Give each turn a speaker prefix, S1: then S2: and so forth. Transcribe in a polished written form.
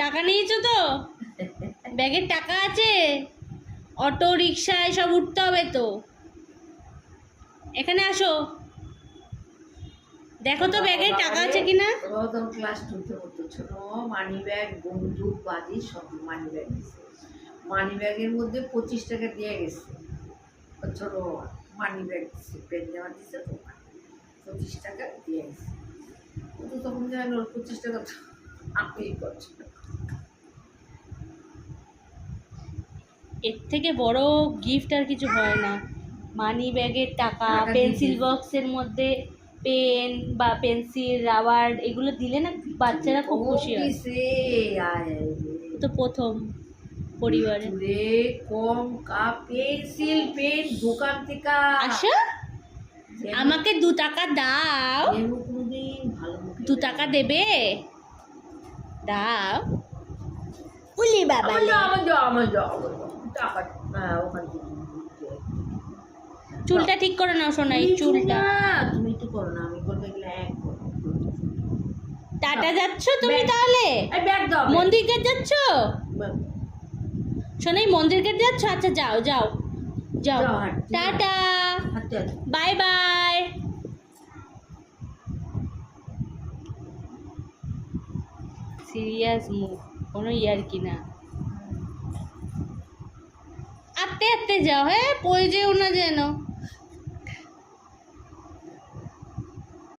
S1: টাকা নিয়েছো তো? ব্যাগের টাকা আছে? অটো রিক্সা এসব উঠতে হবে তো। এখানে আসো, দেখো তো ব্যাগে টাকা আছে কিনা।
S2: তখন ক্লাস 2-তে পড়তো। ছোট মানি ব্যাগ, বন্দুক, বাজি সব মানি ব্যাগ দিছে। মানি ব্যাগের মধ্যে 25 টাকা দিয়ে গেছে। ছোট মানি ব্যাগ দিছে, পেন জামা দিছে তো 25 টাকা দিয়ে গেছে। কিন্তু তখন জানো 25 টাকা আপনি করছো।
S1: এর থেকে বড় গিফট আর কিছু হয় না। মানি ব্যাগের টাকা,
S2: টাকা
S1: পেন্সিল
S2: দিয়েছি।
S1: বক্সের মধ্যে পেন বা পেন্সিল, রাবার এগুলো দিলে না বাচ্চারা খুব খুশি হয়। তো প্রথম পরিবারে
S2: কম কাপ পেন্সিল পেন দোকান থেকে
S1: আসো, আমাকে 2 টাকা দাও।
S2: ভালো
S1: 2 টাকা দেবে? দাও। উলি বাবা
S2: আমার টাকা ওখান থেকে
S1: চুলটা ঠিক করে নাও সোনাই, চুলটা।
S2: তুমি একটু করো না, আমি করবো এগুলো এক করো।
S1: টাটা যাচ্ছ তুমি তাহলে?
S2: ব্যাগ দাও।
S1: মন্দির গেট যাচ্ছ সোনাই? মন্দির গেট যাচ্ছ? আচ্ছা যাও যাও যাও,
S2: যাও,
S1: টাটা,
S2: হাঁটতে হাঁটতে।
S1: Bye bye. সিরিয়াস মুখ, কোনো ইয়ার্কি না। আস্তে আস্তে যাও, হ্যাঁ পড়ে যেও না যেন।